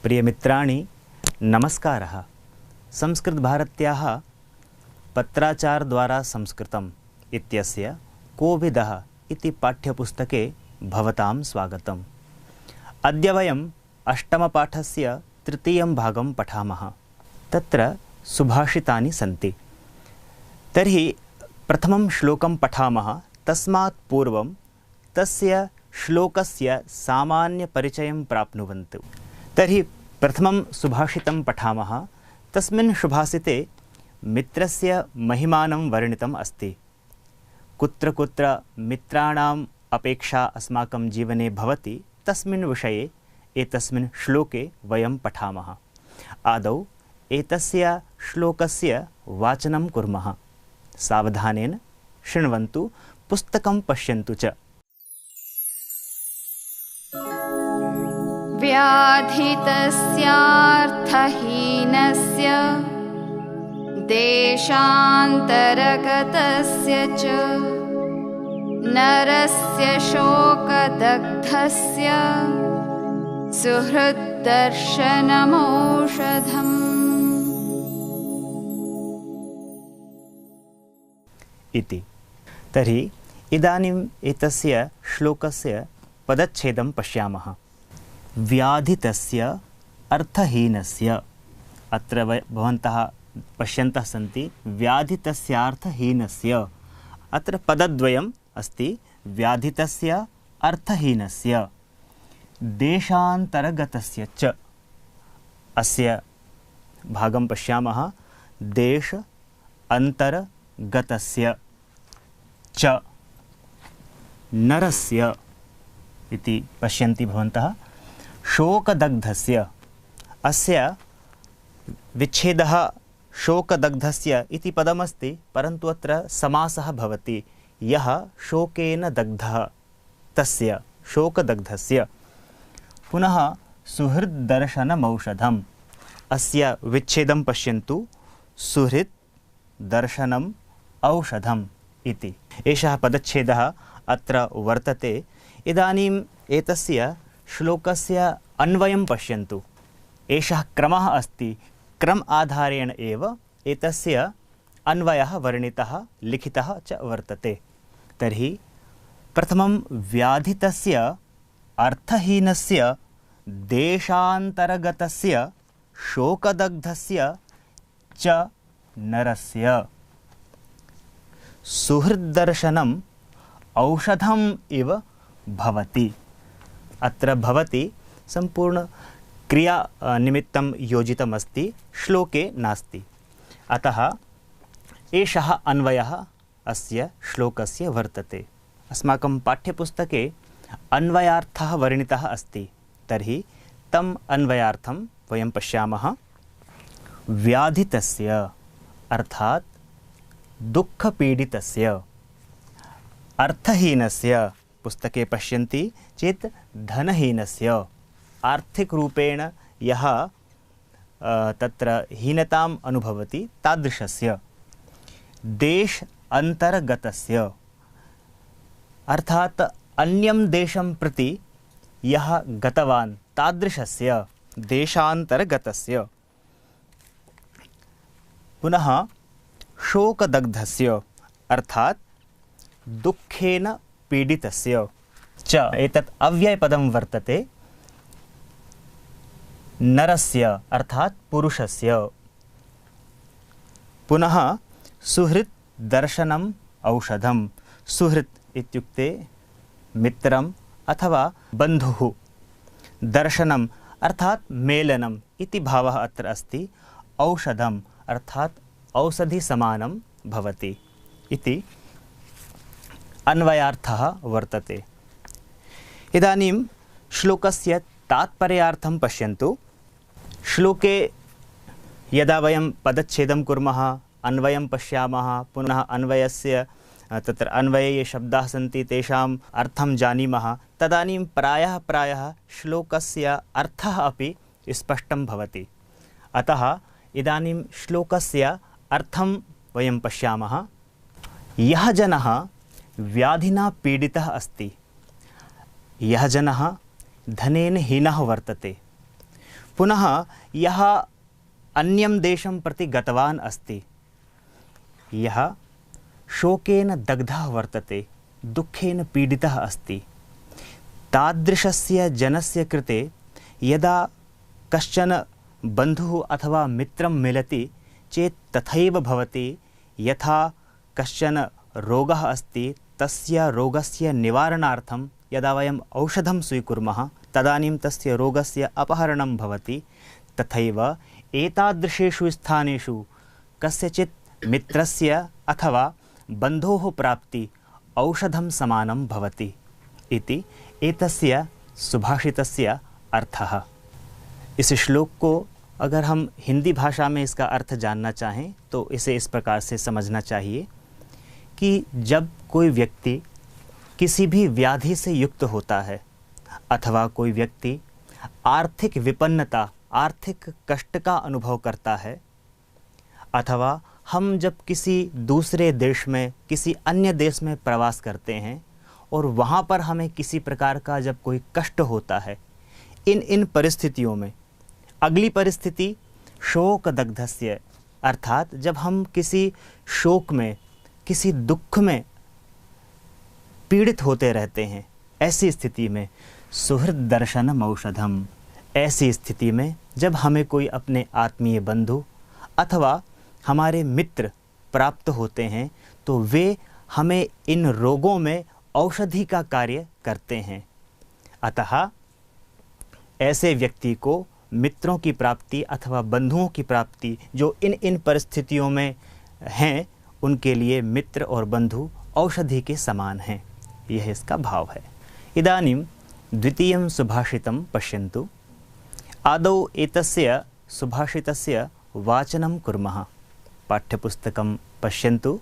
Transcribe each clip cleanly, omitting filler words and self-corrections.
प्रियमित्राणि नमस्कारः। संस्कृतभारत्याः पत्राचारद्वारा संस्कृतम् इत्यस्य कोविदः इति पाठ्यपुस्तके भवतां स्वागतम्। अद्य वयम् अष्टमपाठस्य तृतीयं भागं पठामः। तत्र सुभाषितानि सन्ति। तर्हि प्रथमं श्लोकं पठामः। तस्मात् पूर्वं तस्य श्लोकस्य सामान्यपरिचयं प्राप्नुवन्तु। तर्हि प्रथमं सुभाषितं पठामः। तस्मिन् सुभाषिते मित्रस्य महिमानं वर्णितम् अस्ति। कुत्र कुत्र मित्राणाम् अपेक्षा अस्माकं जीवने भवति तस्मिन् विषये एतस्मिन् श्लोके वयं पठामः। आदौ एतस्य श्लोकस्य वाचनं कुर्मः। सावधानेन शृण्वन्तु, पुस्तकं पश्यन्तु च। व्याधितस्यार्थहीनस्य देशान्तरगतस्य च नरस्य शोकदग्धस्य सुहृद्दर्शनमौषधम्। इति। तर्हि इदानीम् एतस्य श्लोकस्य पदच्छेदं पश्यामः। व्याधितस्य अर्थहीनस्य, अत्र भवन्तः पश्यन्तः सन्ति व्याधितस्यार्थहीनस्य, अत्र पदद्वयम् अस्ति। व्याधितस्य अर्थहीनस्य देशान्तरगतस्य च, अस्य भागं पश्यामः। देश अन्तर्गतस्य च नरस्य इति पश्यन्ति भवन्तः। शोकदग्धस्य, अस्य विच्छेदः शोकदग्धस्य इति पदमस्ति, परन्तु अत्र समासः भवति। यः शोकेन दग्धः तस्य शोकदग्धस्य। पुनः सुहृद्दर्शनमौषधम्, अस्य विच्छेदं पश्यन्तु। सुहृत् दर्शनम् औषधम् इति एषः पदच्छेदः अत्र वर्तते। इदानीम् एतस्य श्लोकस्य अन्वयं पश्यन्तु। एषः क्रमः अस्ति। क्रम आधारेण एव एतस्य अन्वयः वर्णितः लिखितः च वर्तते। तर्हि प्रथमं व्याधितस्य अर्थहीनस्य देशान्तरगतस्य शोकदग्धस्य च नरस्य सुहृद्दर्शनम् औषधम् इव भवति। अत्र भवति सम्पूर्ण क्रिया निमित्तं योजितमस्ति, श्लोके नास्ति। अतः एषः अन्वयः अस्य श्लोकस्य वर्तते। अस्माकं पाठ्यपुस्तके अन्वयार्थः वर्णितः अस्ति। तर्हि तम् अन्वयार्थं वयं पश्यामः। व्याधितस्य अर्थात् दुःखपीडितस्य, अर्थहीनस्य, पुस्तके पश्यन्ति चेत् धनहीनस्य, आर्थिकरूपेण यः तत्र हीनताम् अनुभवति तादृशस्य। देश अन्तर्गतस्य, अर्थात् अन्यं देशं प्रति यः गतवान् तादृशस्य, देशान्तर्गतस्य। पुनः शोकदग्धस्य, अर्थात् दुःखेन पीडितस्य च। एतत् अव्ययपदं वर्तते। नरस्य अर्थात् पुरुषस्य। पुनः सुहृत् दर्शनम् औषधम्। सुहृत् इत्युक्ते मित्रम् अथवा बन्धुः। दर्शनम् अर्थात् मेलनम् इति भावः अत्र अस्ति। औषधम् अर्थात् औषधिसमानं भवति इति अन्वयार्थः वर्तते। इदानीं श्लोकस्य तात्पर्यार्थं पश्यन्तु। श्लोके यदा वयं पदच्छेदं कुर्मः, अन्वयं पश्यामः, पुनः अन्वयस्य तत्र अन्वये ये शब्दाः सन्ति तेषाम् अर्थं जानीमः, तदानीं प्रायः श्लोकस्य अर्थः अपि स्पष्टं भवति। अतः इदानीं श्लोकस्य अर्थं वयं पश्यामः। यः जनः व्याधिना पीडितः अस्ति, यः जनः धनेन हीनः वर्तते, पुनः यः अन्यं देशं प्रति गतवान् अस्ति, यः शोकेन दग्धः वर्तते, दुःखेन पीडितः अस्ति, तादृशस्य जनस्य कृते यदा कश्चन बन्धुः अथवा मित्रं मिलति चेत् तथैव भवति। यथा कश्चन रोगः अस्ति, तस्य रोगस्य निवारणार्थं यदा वयम् औषधं स्वीकुर्मः तदानीं तस्य रोगस्य अपहरणं भवति, तथैव एतादृशेषु स्थानेषु कस्यचित् मित्रस्य अथवा बन्धोः प्राप्ति औषधं समानं भवति इति एतस्य सुभाषितस्य अर्थः। इस श्लोक को अगर हम हिंदी भाषा में इसका अर्थ जानना चाहें तो इसे इस प्रकार से समझना चाहिए कि जब कोई व्यक्ति किसी भी व्याधि से युक्त होता है अथवा कोई व्यक्ति आर्थिक विपन्नता, आर्थिक कष्ट का अनुभव करता है, अथवा हम जब किसी दूसरे देश में, किसी अन्य देश में प्रवास करते हैं और वहाँ पर हमें किसी प्रकार का जब कोई कष्ट होता है, इन परिस्थितियों में अगली परिस्थिति शोकदग्धस्य, अर्थात जब हम किसी शोक में, किसी दुख में पीड़ित होते रहते हैं, ऐसी स्थिति में सुहृद दर्शनम औषधम, ऐसी स्थिति में जब हमें कोई अपने आत्मीय बंधु अथवा हमारे मित्र प्राप्त होते हैं तो वे हमें इन रोगों में औषधि का कार्य करते हैं। अतः ऐसे व्यक्ति को मित्रों की प्राप्ति अथवा बंधुओं की प्राप्ति जो इन परिस्थितियों में हैं, उनके लिए मित्र और बंधु औषधि के समान हैं। यह इसका भाव है। इदानीं द्वितीयं सुभाषितं पश्यन्तु। आदौ एतस्य सुभाषितस्य वाचनं कुर्मः। पाठ्यपुस्तकं पश्यन्तु।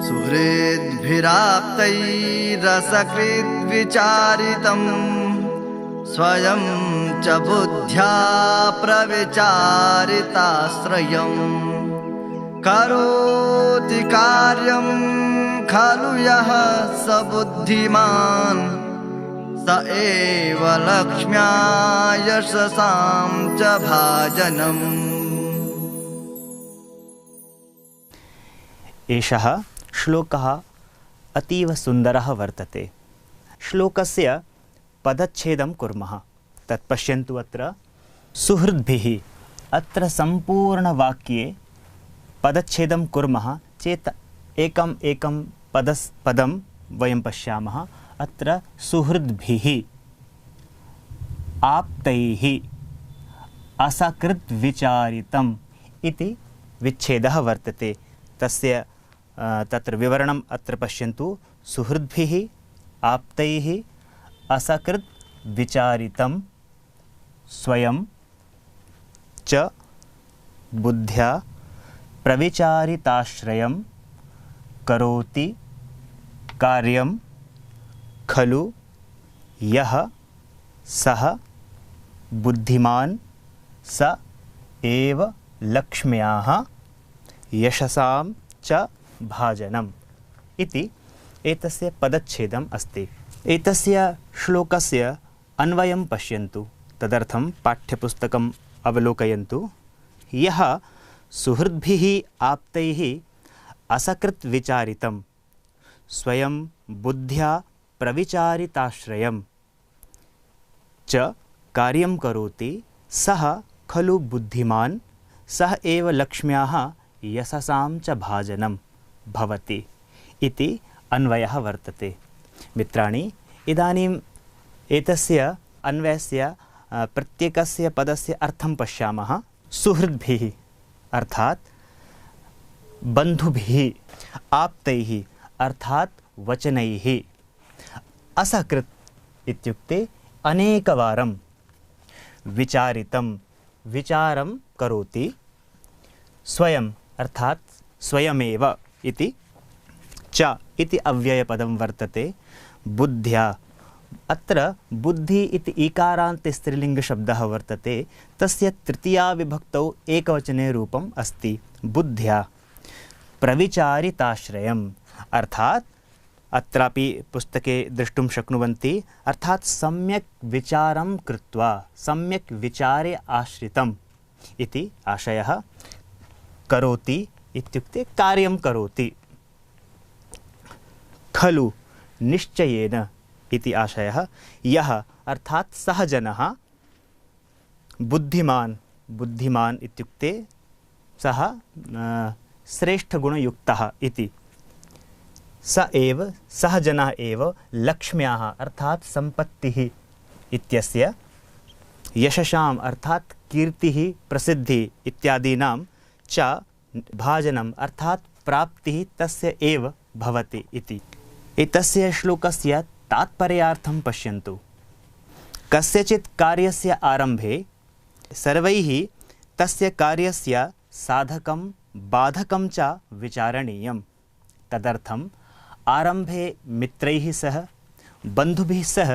सुहृद्भिराप्तैरसकृद्विचारितं स्वयं च बुद्ध्या प्रविचारिताश्रयं करोति कार्यं खलु यः स बुद्धिमान् स एव लक्ष्म्या यशसां च भाजनम्। एषः श्लोकः अतीव सुन्दरः वर्तते। श्लोकस्य पदच्छेदं कुर्मः। तत् पश्यन्तु। अत्र सुहृद्भिः, अत्र सम्पूर्णवाक्ये पदच्छेदं कुर्मः चेत् एकम् एकं पदं वयं पश्यामः। अत्र सुहृद्भिः, आप्तैः, असकृद्विचारितम् इति विच्छेदः वर्तते। तत्र विवरणम् अत्र पश्यन्तु। सुहृद्भिः, आप्तैः, असकृत् विचारितं स्वयं च बुद्ध्या प्रविचारिताश्रयं करोति कार्यं खलु यः सः बुद्धिमान् स एव लक्ष्म्याः यशसां च भाजनम् इति एतस्य पदच्छेदम् अस्ति। एतस्य श्लोकस्य अन्वयं पश्यन्तु। तदर्थं पाठ्यपुस्तकम् अवलोकयन्तु। यः सुहृद्भिः आप्तैः असकृत् विचारितं स्वयं बुद्ध्या प्रविचारिताश्रयं च कार्यं करोति सः खलु बुद्धिमान् सः एव लक्ष्म्याः यशसां च भाजनं भवति इति अन्वयः वर्तते। मित्राणि, इदानीम् एतस्य अन्वयस्य प्रत्येकस्य पदस्य अर्थं पश्यामः। सुहृद्भिः अर्थात् बन्धुभिः, आप्तैः अर्थात् वचनैः, असकृत् इत्युक्ते अनेकवारं, विचारितं विचारं करोति, स्वयं अर्थात् स्वयमेव इति, च इति अव्ययपदं वर्तते। बुद्ध्या, अत्र बुद्धि इति ईकारान्त स्त्रीलिङ्गशब्दः वर्तते। तस्य तृतीया विभक्तौ एकवचने रूपम् अस्ति। बुद्ध्या प्रविचारिताश्रयम् अर्थात् अत्रापि पुस्तके द्रष्टुं शक्नुवन्ति। अर्थात् सम्यक् विचारं कृत्वा सम्यक् विचारे आश्रितम् इति आशयः। करोति इत्युक्ते कार्यं करोति। खलु निश्चयेन इति आशयः। यः अर्थात् सः जनः बुद्धिमान्, बुद्धिमान् इत्युक्ते सः श्रेष्ठगुणयुक्तः इति। सः जनः एव लक्ष्म्याः अर्थात् सम्पत्तिः इत्यस्य, यशसाम् अर्थात् कीर्तिः प्रसिद्धिः इत्यादीनां च भाजनम् अर्थात् प्राप्तिः तस्य एव भवति इति। एतस्य श्लोकस्य तात्पर्यार्थं पश्यन्तु। कस्यचित् कार्यस्य आरम्भे सर्वैः तस्य कार्यस्य साधकं बाधकं च विचारणीयं। तदर्थम् आरम्भे मित्रैः सह बन्धुभिः सह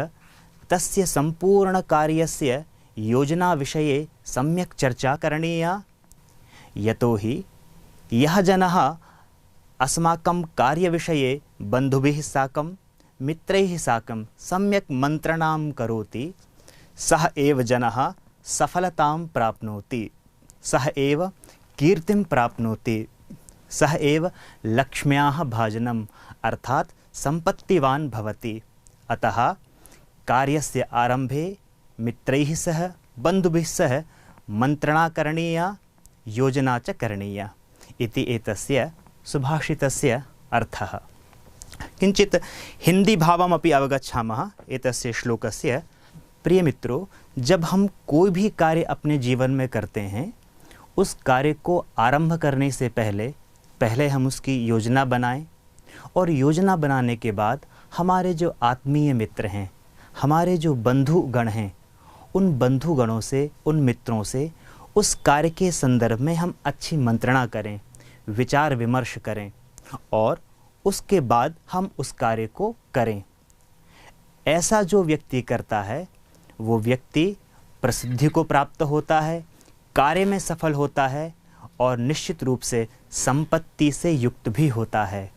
तस्य सम्पूर्णकार्यस्य योजनाविषये सम्यक् चर्चा करणीया। यतोहि यः जनः अस्माकं कार्यविषये बन्धुभिः साकं मित्रैः साकं सम्यक् मन्त्रणां करोति, सः एव जनः सफलतां प्राप्नोति, सः एव कीर्तिं प्राप्नोति, सः एव लक्ष्म्याः भाजनम् अर्थात् सम्पत्तिवान् भवति। अतः कार्यस्य आरम्भे मित्रैः सह बन्धुभिः सह मन्त्रणा करणीया, योजना च करणीया इति एतस्य सुभाषितस्य अर्थः। किञ्चित् हिन्दीभावमपि अवगच्छामः एतस्य श्लोकस्य। प्रिय मित्रों, जब हम कोई भी कार्य अपने जीवन में करते हैं, उस कार्य को आरंभ करने से पहले हम उसकी योजना बनाएं, और योजना बनाने के बाद हमारे जो आत्मीय मित्र हैं, हमारे जो बंधुगण हैं, उन बंधुगणों से, उन मित्रों से उस कार्य के संदर्भ में हम अच्छी मंत्रणा करें, विचार विमर्श करें, और उसके बाद हम उस कार्य को करें। ऐसा जो व्यक्ति करता है वो व्यक्ति प्रसिद्धि को प्राप्त होता है, कार्य में सफल होता है और निश्चित रूप से संपत्ति से युक्त भी होता है।